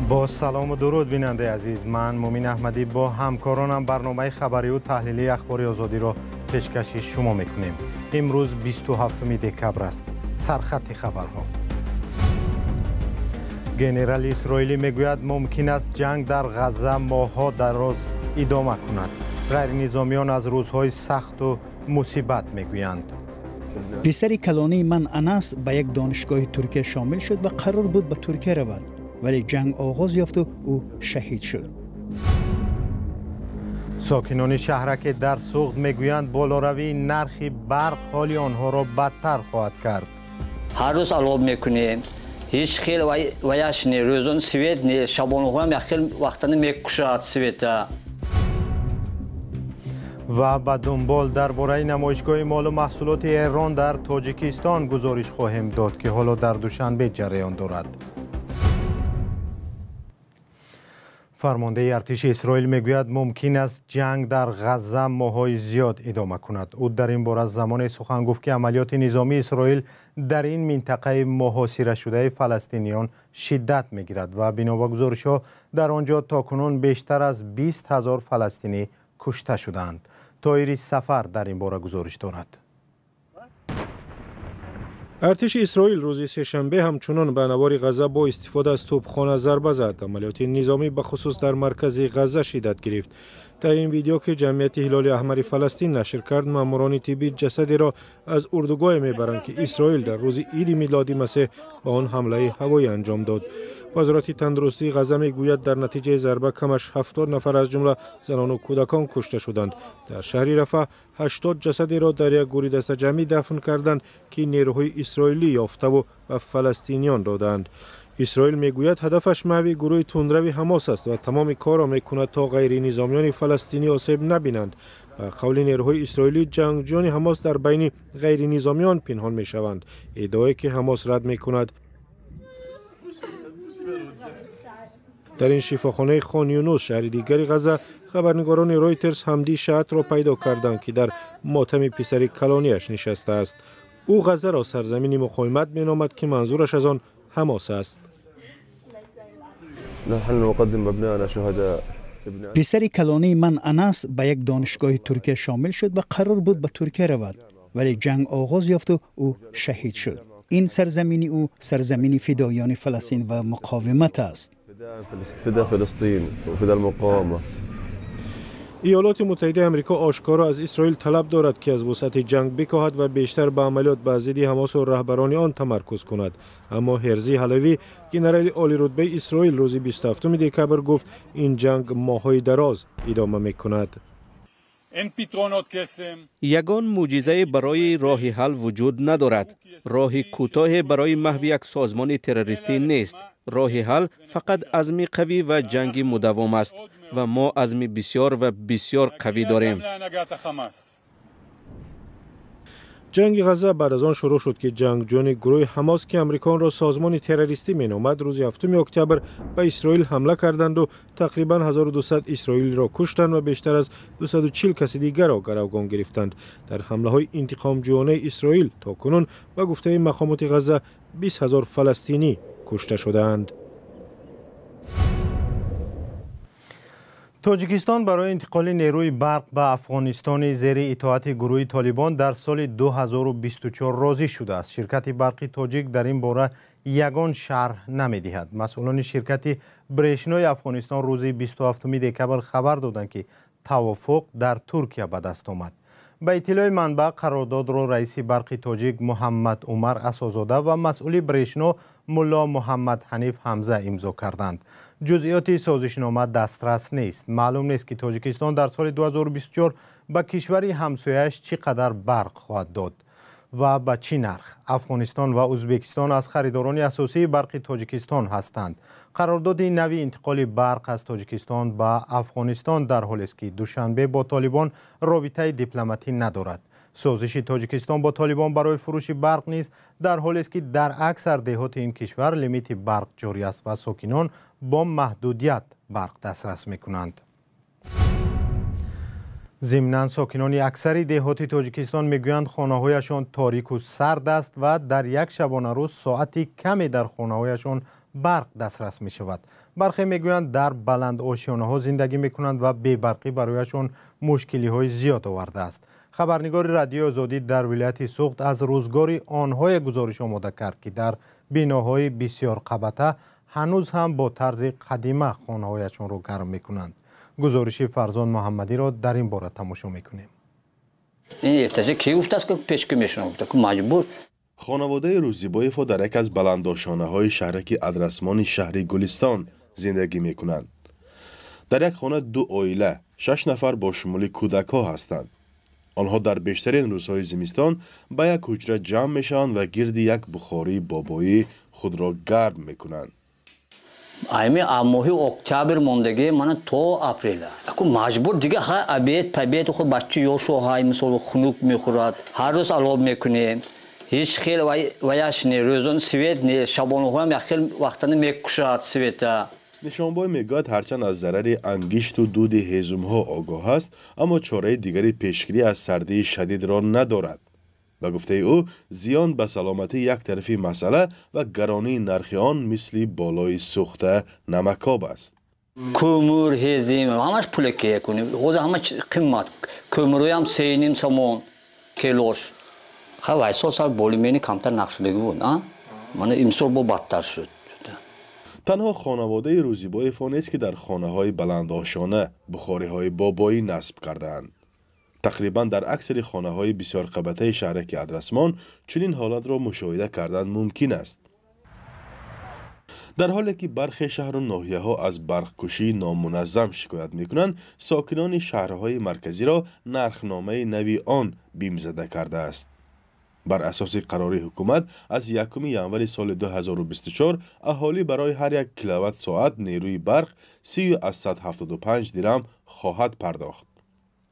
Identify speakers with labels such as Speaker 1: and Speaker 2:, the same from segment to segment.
Speaker 1: با سلام و درود بیننده عزیز، من مومین احمدی با همکارانم برنامه خبری و تحلیلی اخبار آزادی را پیشکش شما میکنیم. امروز 27 دکبر است. سرخط خبرها. گنرال اسرائیلی میگوید ممکن است جنگ در غزه ماه‌ها دراز ادامه کند. غیر نظامیان از روزهای سخت و مصیبت میگویند.
Speaker 2: پسر کلانی من انس به یک دانشگاه ترکیه شامل شد و قرار بود به ترکیه رود، ولی جنگ آغاز یافت و او شهید شد.
Speaker 1: ساکنان شهرک در سوخت میگویند بالاروی نرخ برق حال آنها را بدتر خواهد کرد.
Speaker 3: هر روز علاب میکنیم، هیچ خیلی ویش نی، روزون سویت نی، شبانه هم خیلی وقتا نمیکشد سویت.
Speaker 1: و به دنبال درباره نمایشگاه مال و محصولات ایران در تاجیکستان گزارش خواهیم داد که حالا در دوشنبه جریان دارد. فرمانده ارتش اسرائیل میگوید ممکن است جنگ در غزه ماه‌های زیاد ادامه کند. او در این باره زمان سخن گفت که عملیات نظامی اسرائیل در این منطقه محاصره شده فلسطینیان شدت میگیرد و بنا به گزارش‌ها در آنجا تاکنون بیشتر از 20,000 فلسطینی کشته شدند. طاهری سفر در این باره گزارش دارد.
Speaker 4: ارتش اسرائیل روز سه‌شنبه همچنان به نوار غزه با استفاده از توپخانه ضربه زد. عملیات نظامی به خصوص در مرکز غزه شدت گرفت. در این ویدیو که جمعیت هلال احمر فلسطین نشر کرد، ماموران طبی جسدی را از اردوگاه میبرند که اسرائیل در روز عید میلادی مسیح به آن حمله هوایی انجام داد. وزارت تندرستی غزه میگوید در نتیجه ضربه کمش 70 نفر از جمله زنان و کودکان کشته شدند. در شهر رفح 80 جسدی را در یک گوری دسته جمعی دفن کردند که نیروهای اسرائیلی یافته و به فلسطینیان دادند. اسرائیل میگوید هدفش محو گروه تندروی حماس است و تمام کار را میکند تا غیر نظامیان فلسطینی آسیب نبینند. به قول نیروهای اسرائیلی جنگجویان حماس در بین غیر نظامیان پنهان میشوند. ادعایی که حماس رد میکند. در این شفاخانه خان یونس شهر دیگری غزه خبرنگاران رویترز حمدی شهد را پیدا کردند که در ماتم پسر کلانیش نشسته است. او غزه را سرزمین مقاومت مینامد که منظورش از آن حماس است.
Speaker 2: پسر کلانی من انس به یک دانشگاه ترکیه شامل شد و قرار بود به ترکیه رود، ولی جنگ آغاز یافت و او شهید شد. این سرزمین او سرزمین فدایان فلسطین و مقاومت است.
Speaker 4: ایالات متحده آمریکا آشکارا از اسرائیل طلب دارد که از وسعت جنگ بکاهد و بیشتر به عملیات به ضد حماس و رهبران آن تمرکز کند. اما هرزی حلوی گنرال عالی رتبه اسرائیل روز 27 دکبر گفت این جنگ ماه‌های دراز ادامه می‌کند.
Speaker 5: یگان معجزه برای راه حل وجود ندارد. راه کوتاه برای محو یک سازمان تروریستی نیست. راه حل فقط عزم قوی و جنگ مداوم است و ما عزم بسیار و بسیار قوی داریم.
Speaker 4: جنگ غزه بعد از آن شروع شد که جنگجویان گروه حماس که امریکا را سازمان تروریستی مینامد روز 7 اکتبر به اسرائیل حمله کردند و تقریبا 1200 اسرائیلی را کشتند و بیشتر از 240 کس دیگر را گروگان گرفتند. در حمله های انتقام جویانه اسرائیل تاکنون به گفته مقامات غزه 20,000 فلسطینی کشته شدند.
Speaker 1: تاجیکستان برای انتقال نیروی برق به افغانستان زیر اطاعت گروه طالبان در سال 2024 راضی شده است. شرکت برقی تاجیک در این باره یگان شرح نمی‌دهد. مسئولان شرکت برشنای افغانستان روز 27 دکبر خبر دادند که توافق در ترکیه به دست آمد. به اطلاع منبع قرارداد را رئیس برق تاجیک محمد عمر اساس‌زاده و مسئول برشنا ملا محمد حنیف حمزه امضا کردند. جزئیات سازشنامه دسترس نیست. معلوم نیست که تاجیکستان در سال 2024 به کشوری همسایه‌اش چقدر برق خواهد داد و به چه نرخ. افغانستان و ازبکستان از خریداران اساسی برق تاجیکستان هستند. قرارداد نوی انتقال برق از تاجیکستان به افغانستان در حالی است که دوشنبه با طالبان رابطه دیپلماتی ندارد. سازش تاجیکستان با طالبان برای فروش برق نیز در حالی است که در اکثر دهات این کشور لیمیت برق جاری است و ساکنان با محدودیت برق دسترس می‌کنند. ضمناً ساکنان اکثر دهات تاجیکستان میگویند خانه‌هایشان تاریک و سرد است و در یک شبانه روز ساعتی کمی در خانه‌هایشان برق دسترس می شود. برخی می گویند در بلند آشیانه ها زندگی می کنند و بی برقی برایشان مشکلی های زیاد آورده است. خبرنگار رادیو آزادی در ولایت سوخت از روزگار آنهای گزارش آماده کرد که در بناهای بسیار قبطه هنوز هم با طرز قدیمه خانه‌هایشان را گرم می کنند. گزارش فرزان محمدی را در این باره تماشا می کنیم.
Speaker 3: این احتیاج کی گفته است که پیشکی میشن که مجبور.
Speaker 6: خانواده روزیبایف در یک از بلندآشانه‌های شهرک ادرسمان شهری گلستان زندگی می‌کنند. در یک خانه 2 عائله 6 نفر با شمول کودک‌ها هستند. آنها در بیشترین روزهای زمستان به یک حجره جمع میشوند و گرد یک بخاری بابایی خود را گرم می‌کنند.
Speaker 3: ایمی ماهی اکتبر موندگی من تا اپریل. اكو مجبور دیگه ها ابیت خود بچه یوشو های مثلا خنوک میخورد. هر روز علاب میکنیم. هیچ خیلی ویاش نی روزون سویت نی شبانه هم خیلی وقتانه میکشد سویتا.
Speaker 6: نشانبای میگوید هرچند از ضرر انگشت و دود هیزم‌ها آگاه است اما چاره دیگری پیشگیری از سردی شدید را ندارد. به گفته او زیان به سلامتی یک طرفی مسئله و گرانی نرخ آن مثل بالای سوخته نمکاب است.
Speaker 3: کومور هیزیم همش پول که کنیم خود همش قیمت کومروی هم 3.5 سوم کیلوش خواهی سال بولیمینی کمتر نقشدگی بود من امسال با بدتر شد.
Speaker 6: تنها خانواده روزیبایف است که در خانه‌های بلندآشانه بخاری‌های بابایی نصب کرده‌اند. تقریبا در اکثر خانه‌های بسیار قبطه شهرک ادرسمان چنین حالت را مشاهده کردن ممکن است. در حالی که برخی شهر و ناحیه‌ها از برق‌کشی نامنظم شکایت می‌کنند، ساکنان شهرهای مرکزی را نرخنامه نوی آن بیم زده کرده است. بر اساس قرار حکومت از 1 ژانویه سال 2024 اهالی برای هر 1 کیلووات ساعت نیروی برق 375 درم خواهد پرداخت.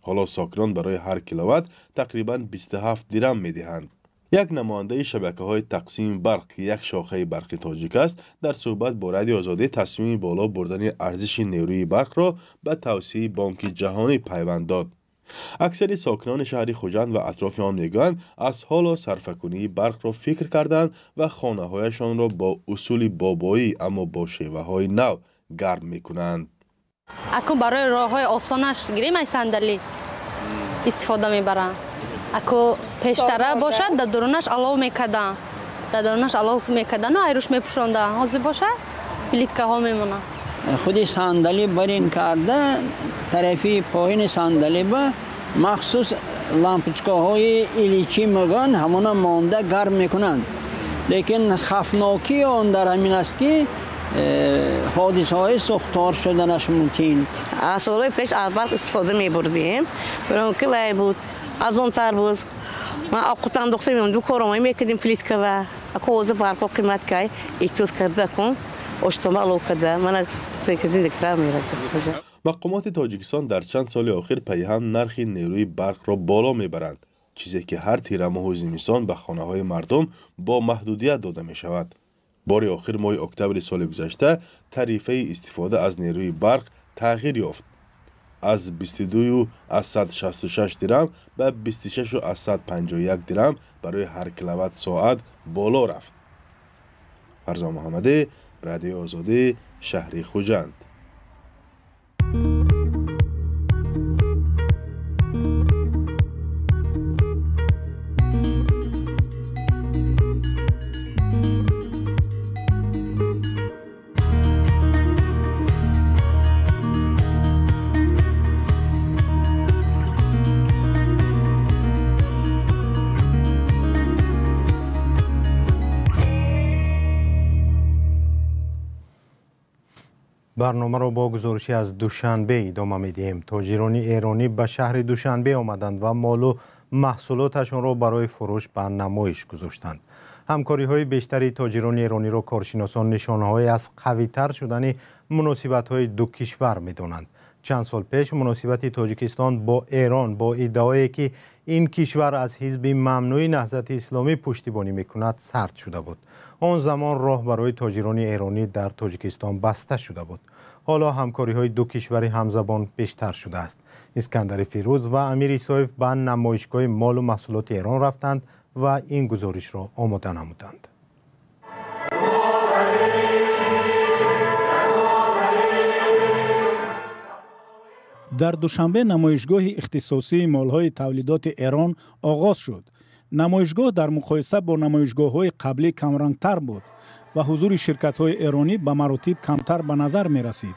Speaker 6: حالا ساکنان برای هر کیلووات تقریباً 27 درم می‌دهند. یک نماینده شبکه‌های تقسیم برق که یک شاخه برق تاجیک است در صحبت با رادیو آزادی تصمیم بالا بردن ارزش نیروی برق را به توصیه بانک جهانی پیوند داد. اکثر ساکنان شهر خوجند و اطراف آن میگویند از حالا صرفه‌کنی برق را فکر کردند و خانه‌هایشان را با اصول بابایی اما با شیوه‌های نو گرم می‌کنند.
Speaker 7: اكو برای راه‌های آسانش گریم صندلی استفاده می‌برند. اكو پیشتره باشد در درونش علاوه می‌کردن. در درونش علاوه می‌کردن و ایروش می‌پوشاندن. حاضر باشه پلیتکه‌ها میمونه.
Speaker 8: خودی صندلی برین کرده طرفی پایین صندلی با مخصوص لامپچکاهای الیچی مگان همونا مانده گرم میکنند. لیکن خفناکی آن در همین است که حادثه های سوختار شدنش ممکن.
Speaker 9: از سالهای پیش از برق استفاده میبردیم برای که وای بود از اون تر بود ما اوقات انداخته میمون دو کارمایی میکردیم پلیتکه و اکو اوز برق قیمت که ایتود کرده کن اشتمال کرده من زندگی کرده میرم.
Speaker 6: مقامات تاجیکستان در چند سال اخیر پیهم نرخ نیروی برق را بالا میبرند، چیزی که هر تیر ماه زمستان به خانه‌های مردم با محدودیت داده می شود. بار آخر ماه اکتبر سال گذشته تعرفه استفاده از نیروی برق تغییر یافت. از 22,166 درم به 26,151 درم برای هر کیلووات ساعت بالا رفت. فرزان محمدی، رادیو آزادی، شهر خوجند.
Speaker 1: برنامه را با گزارشی از دوشنبه ادامه می‌دهیم. تاجران ایرانی به شهر دوشنبه آمدند و مال و محصولاتشان را برای فروش به نمایش گذاشتند. همکاری‌های بیشتری تاجران ایرانی را کارشناسان نشانه‌های از قوی‌تر شدن مناسبت‌های دو کشور می‌دانند. چند سال پیش مناسبت تاجیکستان با ایران با ادعایی که این کشور از حزب ممنوع نهضت اسلامی پشتیبانی می‌کند سرد شده بود. آن زمان راه برای تاجران ایرانی در تاجیکستان بسته شده بود. حالا همکاری‌های دو کشور همزبان بیشتر شده است. اسکندر فیروز و امیر ایسایف به نمایشگاه مال و محصولات ایران رفتند و این گزارش را آماده نمودند.
Speaker 2: در دوشنبه نمایشگاه اختصاصی مال‌های تولیدات ایران آغاز شد. نمایشگاه در مقایسه با نمایشگاه‌های قبلی کمرنگ‌تر بود و حضور شرکت‌های ایرانی به مراتب کمتر به نظر می‌رسید.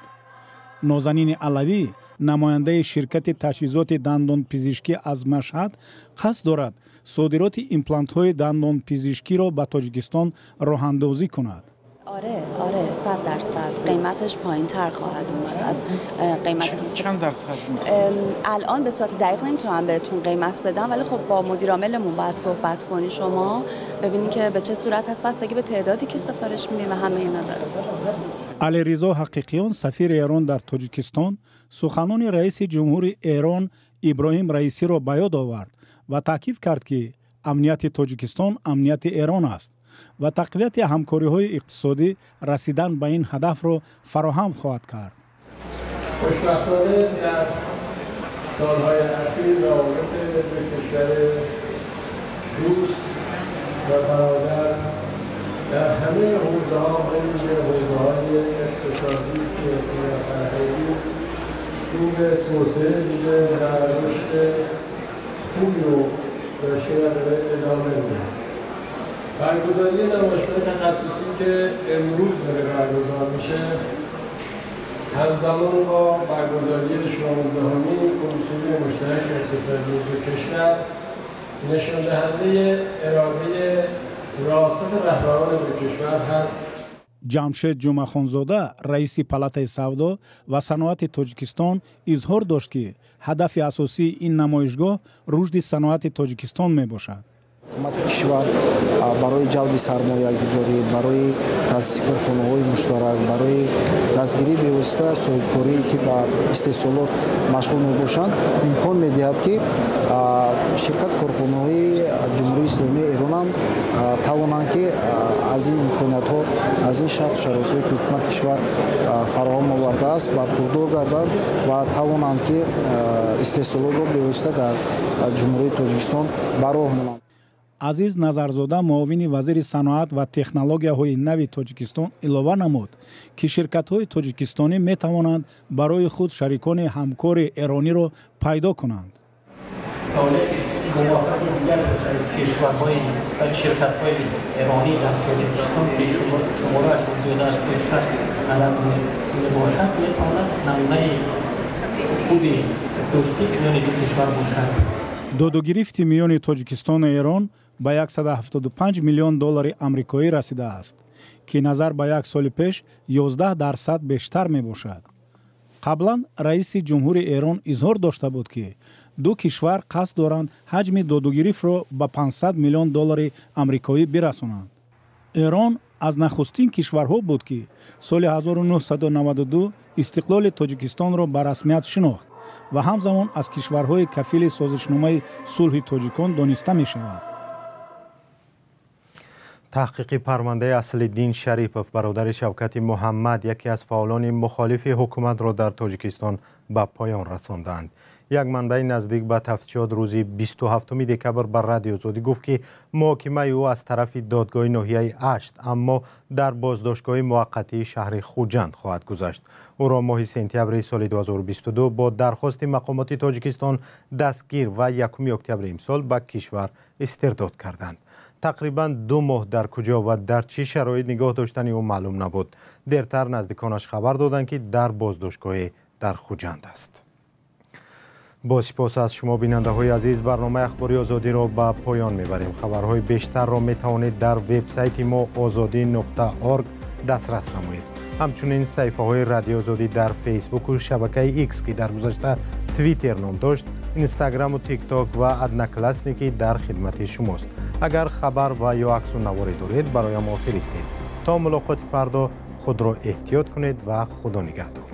Speaker 2: نازنین علوی، نماینده شرکت تجهیزات دندان پزشکی از مشهد، قصد دارد صادرات ایمپلنت‌های دندان پزشکی را به تاجیکستان راه‌اندازی کند.
Speaker 10: آره 100% قیمتش پایین‌تر خواهد اومد از قیمت
Speaker 11: چند درصد؟
Speaker 10: الان به صورت دقیق نمیتونم بهتون قیمت بدم، ولی خب با مدیر عاملمون باید صحبت کنی شما ببینید که به چه صورت هست، بستگی به تعدادی که سفارش میدین و همه اینا داره.
Speaker 2: علیرضا حقیقیان سفیر ایران در تاجیکستان سخنان رئیس جمهور ایران ابراهیم رئیسی را به یاد آورد و تاکید کرد که امنیت تاجیکستان امنیت ایران است و تقویت همکاری‌های اقتصادی رسیدن به این هدف را فراهم خواهد کرد.
Speaker 12: خوشبختانه در سالهای اخیر روابط دو کشور دوست و برادر در همه حوزه‌ها بین حوزه‌های اقتصادی، سیاسی و فرهنگی رو به توسعه دیده و رشد خوبی رو داشته و داره ادامه می‌دهد. برگزاری نمایشگاه تخصصی که امروز داره برگزار میشه همزمان با برگزاری 16مین کنسولی مشترک اقتصادی دو کشور نشان دهنده اراده راسخ رهبران دو کشور هست.
Speaker 2: جمشید جمعه‌خانزاده رئیس پالاتای سودا و صنعت تاجیکستان اظهار داشت که هدف اساسی این نمایشگاه رشد صنعت تاجیکستان میباشد.
Speaker 13: حکومت کشور برای جلب سرمایه‌گذاری، برای تأسیس کارخانه‌های مشترک، برای دستگیری به‌واسطه صاحبکاری که با استحصالات مشغول می‌باشند امکان می‌دهد که شرکت کارخانه‌های جمهوری اسلامی ایران هم توانند که از این امکانات‌ها، از این شرط و شرایطی که حکومت کشور فراهم آورده است برخوردار گردند و توانند که استحصالات را به‌واسطه در جمهوری تاجیکستان براه مانند.
Speaker 2: عزیز نظرزاده معاون وزیر صنعت و تکنولوژیا‌های نو تاجیکستان اضافه نمود که شرکت‌های تاجیکستانی می‌توانند برای خود شریکان همکار ایرانی را پیدا کنند.
Speaker 14: موافق دیگر کشورهای و شرکت‌های ایرانی در تاجیکستان که شماره‌اش زیاده از 500 عدد باشد می‌تواند نمونه خوبی دوستی میان دو کشور باشد.
Speaker 2: دادوگیری میان تاجیکستان و ایران به 175 میلیون دلار آمریکایی رسیده است که نظر به یک سال پیش 11% بیشتر می باشد. قبلا رئیس جمهور ایران اظهار داشته بود که دو کشور قصد دارند حجم دادوگیری را به 500 میلیون دلار آمریکایی برسانند. ایران از نخستین کشورها بود که سال 1992 استقلال تاجیکستان را به رسمیت شناخت و همزمان از کشورهای کفیل سازشنامه صلح تاجیکان دانسته می شود.
Speaker 1: تحقیقی پرونده اصل‌الدین شریپوف برادر شوکت محمد یکی از فعالان مخالف حکومت را در تاجیکستان به پایان رساندند. یک منبع نزدیک به تفتیشات روز 27 دکبر بر رادیو آزادی گفت که محاکمه او از طرف دادگاه ناحیه اشت اما در بازداشتگاه موقتی شهر خوجند خواهد گذشت. او را ماه سپتامبر سال 2022 با درخواست مقامات تاجیکستان دستگیر و 1 اکتبر امسال به کشور استرداد کردند. تقریباً 2 ماه در کجا و در چه شرایط نگاه داشتن او معلوم نبود. دیرتر نزدیکانش خبر دادند که در بازداشتگاه در خوجند است. با سپاس از شما بیننده های عزیز، برنامه اخباری آزادی را به پایان میبریم. خبرهای بیشتر را میتوانید در وبسایت ما azadi.org دسترس نمایید. همچنین صفحه های رادیو آزادی در فیسبوک و شبکه ایکس که در گذشته توییتر نام داشت، اینستاگرام و تیک تاک و ادنکلاسنیکی در خدمت شماست. اگر خبر و یا عکس و نواری دارید برای ما فرستید. تا ملاقات فردا خود را احتیاط کنید و خدا نگهدار.